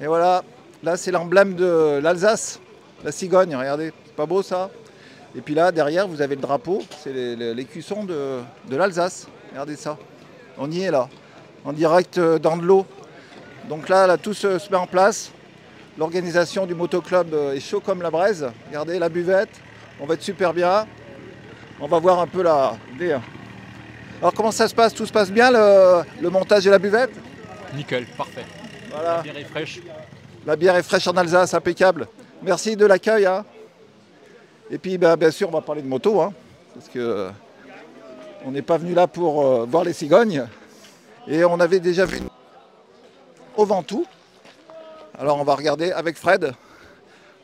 Et voilà, là c'est l'emblème de l'Alsace, la cigogne, regardez, pas beau ça? Et puis là, derrière, vous avez le drapeau, c'est l'écusson de l'Alsace. Regardez ça, on y est là, en direct dans de l'eau. Donc là, tout se met en place. L'organisation du motoclub est chaud comme la braise. Regardez la buvette, on va être super bien. On va voir un peu la... Alors comment ça se passe? Tout se passe bien, le montage de la buvette? Nickel, parfait. Voilà. La bière est fraîche. La bière est fraîche en Alsace, impeccable. Merci de l'accueil. Hein. Et puis bien sûr, on va parler de moto, hein, parce que on n'est pas venu là pour voir les cigognes. Et on avait déjà vu au Ventoux. Alors on va regarder avec Fred.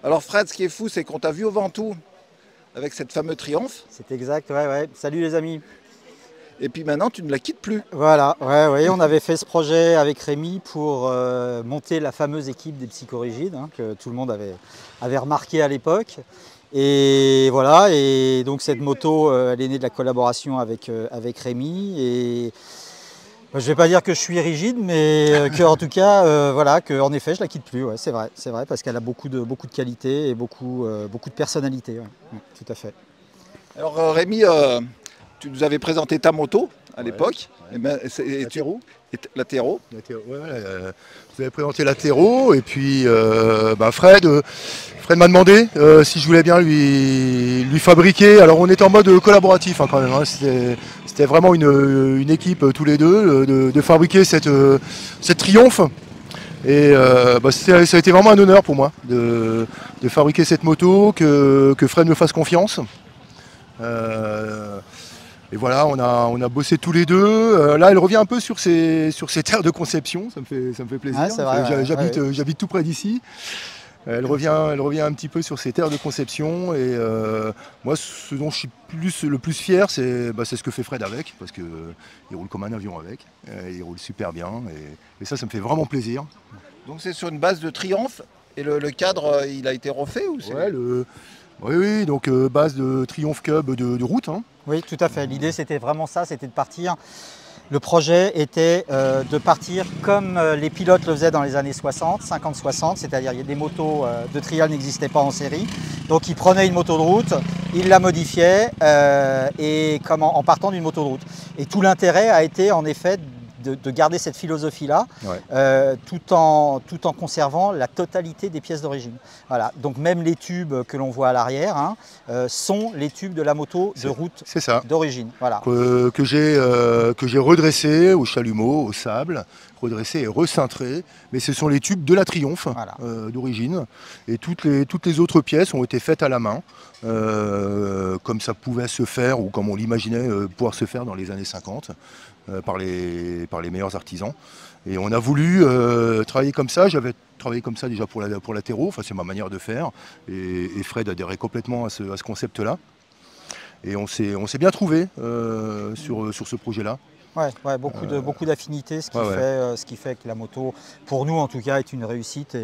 Alors Fred, ce qui est fou, c'est qu'on t'a vu au Ventoux avec cette fameuse Triomphe. C'est exact, ouais. Salut les amis. Et puis maintenant, tu ne la quittes plus. Voilà, ouais, on avait fait ce projet avec Rémi pour monter la fameuse équipe des psychorigides, hein, que tout le monde avait remarqué à l'époque. Et voilà, et donc cette moto, elle est née de la collaboration avec Rémi. Et je ne vais pas dire que je suis rigide, mais en tout cas, voilà, qu'en effet, je la quitte plus. Ouais, c'est vrai, parce qu'elle a beaucoup de qualités et beaucoup de personnalité. Ouais, tout à fait. Alors Rémi, tu nous avais présenté ta moto à l'époque. Ouais. La Terreau. La Terreau. Vous avez présenté la Terreau et puis Fred m'a demandé si je voulais bien lui fabriquer. Alors on était en mode collaboratif hein, quand même. Hein. C'était vraiment une équipe tous les deux de fabriquer cette Triomphe. Et ça a été vraiment un honneur pour moi de fabriquer cette moto, que Fred me fasse confiance. Et voilà, on a bossé tous les deux. Là, elle revient un peu sur ses terres de conception, ça me fait plaisir. Ah, J'habite tout près d'ici. Elle revient un petit peu sur ses terres de conception. Et moi, ce dont je suis le plus fier, c'est ce que fait Fred avec, parce qu'il roule comme un avion avec. Il roule super bien. Et ça me fait vraiment plaisir. Donc c'est sur une base de Triomphe. Et le cadre, il a été refait ou c'est... Oui, donc base de Triumph Cub de route. Hein. Oui, tout à fait. L'idée, c'était vraiment ça, c'était de partir. Le projet était de partir comme les pilotes le faisaient dans les années 60, 50-60, c'est-à-dire il y a des motos de trial n'existaient pas en série. Donc ils prenaient une moto de route, ils la modifiaient en partant d'une moto de route. Et tout l'intérêt a été en effet de garder cette philosophie-là, tout en conservant la totalité des pièces d'origine. Voilà. Donc même les tubes que l'on voit à l'arrière sont les tubes de la moto de route d'origine. Voilà. Que j'ai redressé au chalumeau, au sable, redressé et recintré, mais ce sont les tubes de la Triomphe d'origine. Et toutes les autres pièces ont été faites à la main, comme ça pouvait se faire, ou comme on l'imaginait pouvoir se faire dans les années 50. Par les meilleurs artisans. Et on a voulu travailler comme ça. J'avais travaillé comme ça déjà pour la Terreau, enfin, c'est ma manière de faire. Et Fred adhérait complètement à ce concept-là. Et on s'est bien trouvé sur ce projet-là. Ouais, beaucoup d'affinités, ce qui fait que la moto, pour nous en tout cas, est une réussite.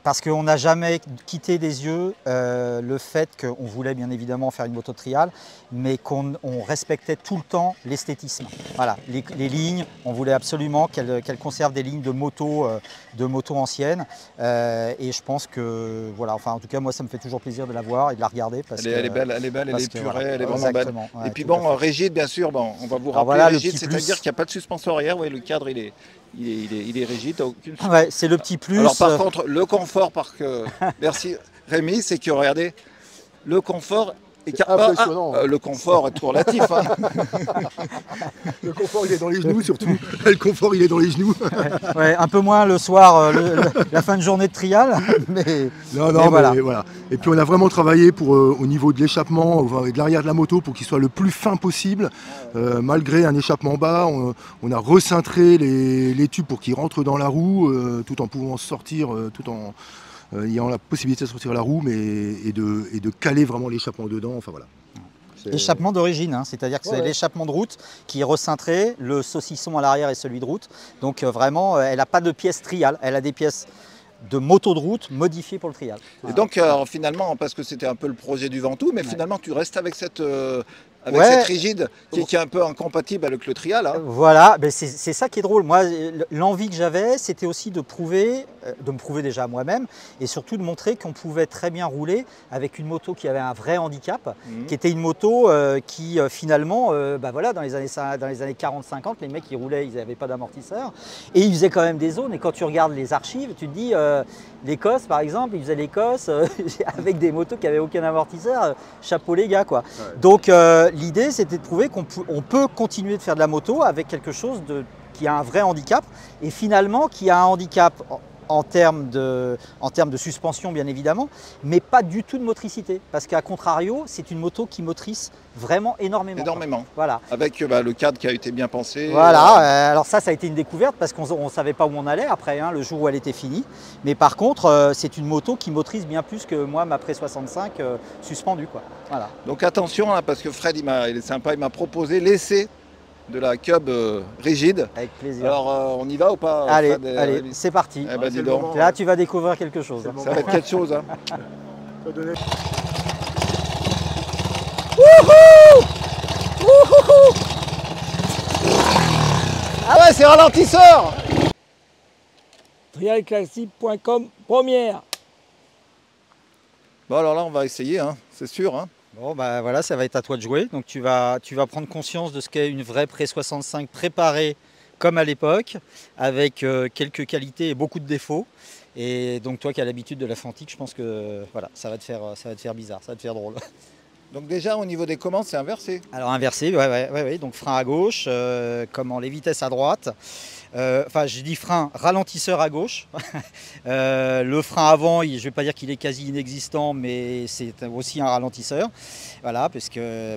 Parce qu'on n'a jamais quitté des yeux le fait qu'on voulait bien évidemment faire une moto de trial, mais qu'on respectait tout le temps l'esthétisme. Voilà, les lignes, on voulait absolument qu'elles conservent des lignes de moto anciennes. Et je pense que, voilà, enfin en tout cas, moi ça me fait toujours plaisir de la voir et de la regarder. Elle est belle, elle est purée, elle est vraiment belle. Ouais, et puis bon, rigide, bien sûr, on va vous rappeler rigide, c'est-à-dire qu'il n'y a pas de suspension arrière, le cadre il est rigide. Ouais, c'est le petit plus. Alors par contre, le confort, merci Rémi, c'est que regardez, le confort est impressionnant. Le confort est tout relatif. Hein. Le confort il est dans les genoux surtout. Le confort il est dans les genoux. Ouais, un peu moins le soir, la fin de journée de trial. Mais voilà. Et puis on a vraiment travaillé pour au niveau de l'échappement et de l'arrière de la moto pour qu'il soit le plus fin possible. Malgré un échappement bas, on a recintré les tubes pour qu'ils rentrent dans la roue tout en pouvant sortir, tout en ayant la possibilité de sortir la roue et de caler vraiment l'échappement dedans. Enfin voilà. Échappement d'origine, hein, c'est-à-dire que c'est l'échappement de route qui est recintré, le saucisson à l'arrière est celui de route. Donc vraiment, elle n'a pas de pièces trial, elle a des pièces de moto de route modifiées pour le trial. Et donc finalement, parce que c'était un peu le projet du Ventoux, mais finalement tu restes avec cette avec Ouais. cette rigide qui est un peu incompatible avec le trial. Hein. Voilà, ben c'est ça qui est drôle. Moi, l'envie que j'avais, c'était aussi de me prouver déjà à moi-même et surtout de montrer qu'on pouvait très bien rouler avec une moto qui avait un vrai handicap, qui était une moto qui finalement, voilà, dans les années 40-50, les mecs qui roulaient, ils n'avaient pas d'amortisseur et ils faisaient quand même des zones. Et quand tu regardes les archives, tu te dis, l'Écosse par exemple, ils faisaient l'Écosse avec des motos qui n'avaient aucun amortisseur. Chapeau les gars, quoi. Ouais. Donc l'idée, c'était de prouver qu'on peut continuer de faire de la moto avec quelque chose qui a un vrai handicap et finalement qui a un handicap en termes de suspension bien évidemment, mais pas du tout de motricité. Parce qu'à contrario, c'est une moto qui motrice vraiment énormément. Énormément. Voilà. Avec le cadre qui a été bien pensé. Voilà, alors ça a été une découverte parce qu'on ne savait pas où on allait après, hein, le jour où elle était finie. Mais par contre, c'est une moto qui motrice bien plus que moi, ma Pré 65 suspendue, quoi. Voilà. Donc attention, là, parce que Fred, il est sympa, il m'a proposé l'essai de la Cub rigide. Avec plaisir. Alors on y va ou pas? Allez, allez, c'est parti. Eh ben, dis donc. Là, tu vas découvrir quelque chose. Ça va être quelque chose. Hein. Ah ouais, c'est ralentisseur. Trialclassique.com première. Bon alors là on va essayer, hein, c'est sûr. Hein. Bon bah voilà, ça va être à toi de jouer. Donc tu vas prendre conscience de ce qu'est une vraie Pré 65 préparée comme à l'époque, avec quelques qualités et beaucoup de défauts. Et donc toi qui as l'habitude de la Fantique, je pense que voilà, ça va te faire bizarre, ça va te faire drôle. Donc déjà au niveau des commandes c'est inversé. Alors inversé, ouais. Donc frein à gauche, les vitesses à droite. Enfin, je dis frein, ralentisseur à gauche. Le frein avant, je ne vais pas dire qu'il est quasi inexistant, mais c'est aussi un ralentisseur. Voilà, parce que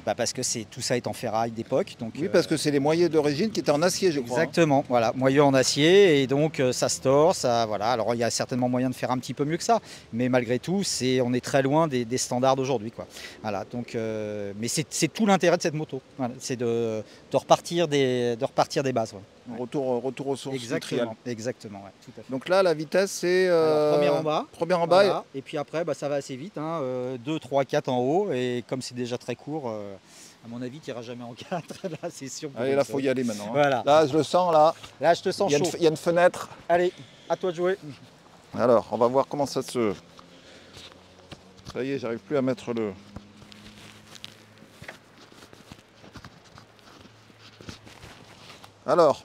tout ça est en ferraille d'époque. Oui, parce que c'est les moyeux d'origine qui étaient en acier, je crois. Exactement, voilà, moyeux en acier, et donc ça se tord, ça, voilà. Alors il y a certainement moyen de faire un petit peu mieux que ça, mais malgré tout, on est très loin des standards d'aujourd'hui, quoi. Voilà, donc, mais c'est tout l'intérêt de cette moto. Voilà, c'est de repartir des bases. Ouais. Retour aux sources. Exactement, ouais, tout à fait. Donc là, la vitesse, c'est... première en bas. Première en bas. Voilà. Et puis après, ça va assez vite. Hein, 2, 3, 4 en haut. Et comme c'est déjà très court, à mon avis, tu n'iras jamais en 4. Là, c'est sûr. Allez, là, il faut y aller maintenant. Hein. Voilà. Là, je le sens, là. Là, je te sens chaud. Il y a une fenêtre. Allez, à toi de jouer. Alors, on va voir comment ça se... Ça y est, j'arrive plus à mettre le... Alors...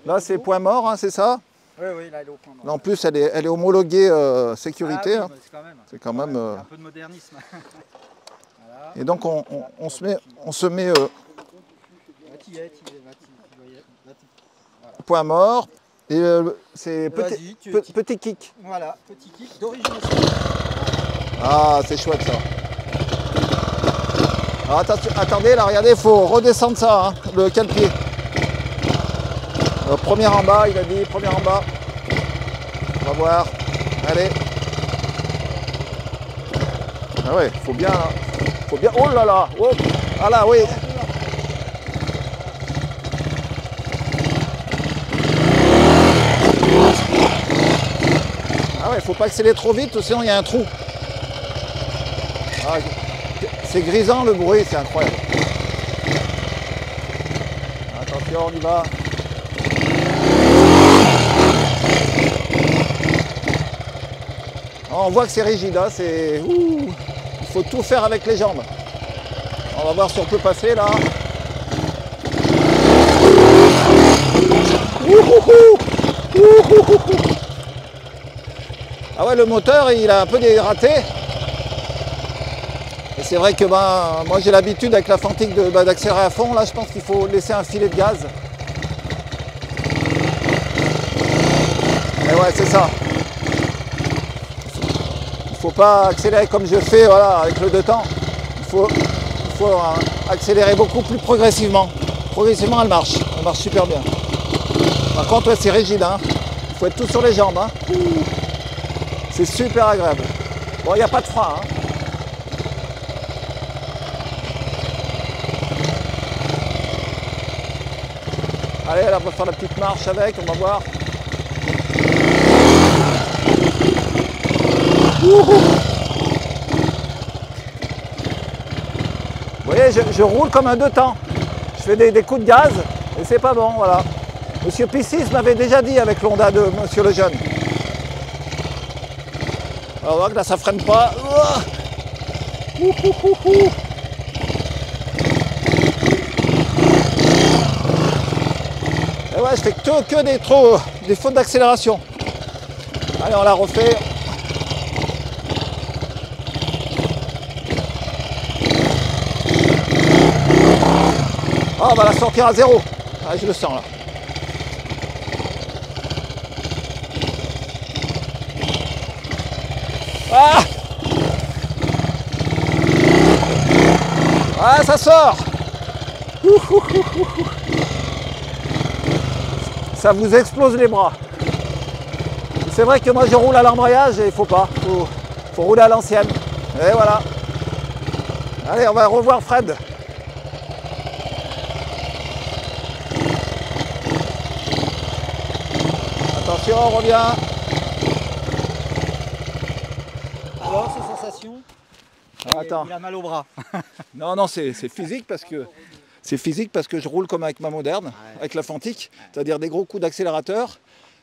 Là, c'est point mort, hein, c'est ça? Oui, là, elle est au point mort. Là, en plus, elle est homologuée sécurité. Ah, oui, hein. C'est quand même... un peu de modernisme. Voilà. Et donc, on se met point mort. Et c'est petit kick. Voilà, petit kick d'origine aussi. Ah, c'est chouette ça. Alors, attendez, là, regardez, il faut redescendre ça, hein, le cale-pied. Première en bas, il a dit, première en bas. On va voir. Allez. Ah ouais, faut bien. Oh là là. Oh. Ah là, oui. Ah ouais, faut pas accélérer trop vite, sinon il y a un trou. Ah, c'est grisant le bruit, c'est incroyable. Attention, on y va. On voit que c'est rigide, hein, il faut tout faire avec les jambes. On va voir si on peut passer là. Ah ouais, le moteur il a un peu dératé. Et c'est vrai que moi j'ai l'habitude avec la Fantique d'accélérer à fond. Là je pense qu'il faut laisser un filet de gaz. Et ouais, c'est ça. Il ne faut pas accélérer comme je fais, voilà, avec le 2 temps. Il faut accélérer beaucoup plus progressivement. Progressivement, elle marche super bien. Par contre, ouais, c'est rigide, hein. Il faut être tout sur les jambes. Hein. C'est super agréable. Bon, il n'y a pas de frein. Hein. Allez, là, on va faire la petite marche avec, on va voir. Vous voyez, voyez, je roule comme un deux temps. Je fais des coups de gaz et c'est pas bon, voilà. Monsieur Piscis m'avait déjà dit avec l'Honda de Monsieur Lejeune. Alors, on voit que là, ça freine pas. Et ouais, je fais que des fautes d'accélération. Allez, on la refait. Ah, on va la sortir à zéro. Ah, je le sens là. Ah, ah, ça sort. Ça vous explose les bras. C'est vrai que moi je roule à l'embrayage et il faut pas. Faut rouler à l'ancienne. Et voilà. Allez, on va revoir Fred. Attention, on revient. Alors, ces sensations? Attends. Il a mal au bras. Non, non, c'est physique parce que je roule comme avec ma moderne, avec la Fantique, c'est-à-dire des gros coups d'accélérateur.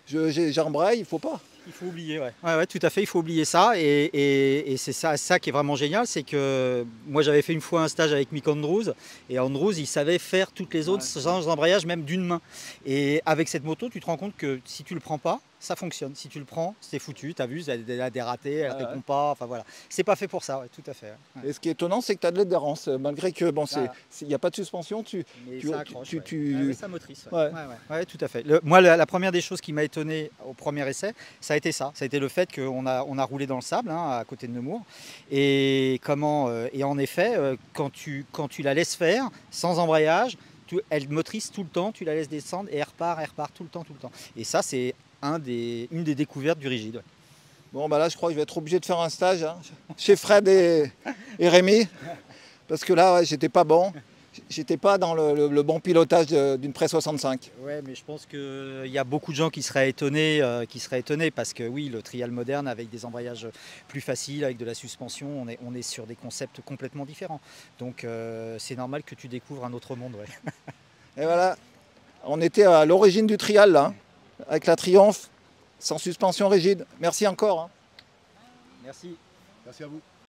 J'embraye, il faut pas. Il faut oublier, ouais. Ouais, tout à fait, il faut oublier ça. Et c'est ça qui est vraiment génial, c'est que moi j'avais fait une fois un stage avec Mick Andrews, et Andrews il savait faire toutes les autres sans embrayage, même d'une main. Et avec cette moto, tu te rends compte que si tu le prends pas, ça fonctionne. Si tu le prends, c'est foutu, tu as vu, elle a des ratés, elle ne répond pas, enfin voilà. C'est pas fait pour ça, ouais, tout à fait. Ouais. Et ce qui est étonnant, c'est que tu as de l'adhérence, malgré que bon, il n'y a pas de suspension, ça motrice. Ouais, tout à fait. Moi, la première des choses qui m'a étonné au premier essai, ça a été ça. Ça a été le fait qu'on a roulé dans le sable, à côté de Nemours. Et en effet, quand tu la laisses faire, sans embrayage, elle motrice tout le temps, tu la laisses descendre et elle repart tout le temps. Et ça, c'est une des découvertes du rigide. Ouais. Bon, bah là, je crois que je vais être obligé de faire un stage chez Fred et Rémi, parce que là, ouais, j'étais pas bon. J'étais pas dans le bon pilotage d'une Pré 65. Ouais, mais je pense qu'il y a beaucoup de gens qui seraient étonnés, parce que oui, le trial moderne avec des embrayages plus faciles, avec de la suspension, on est sur des concepts complètement différents. Donc c'est normal que tu découvres un autre monde. Ouais. Et voilà, on était à l'origine du trial là, avec la Triumph, sans suspension rigide. Merci encore. Merci. Merci à vous.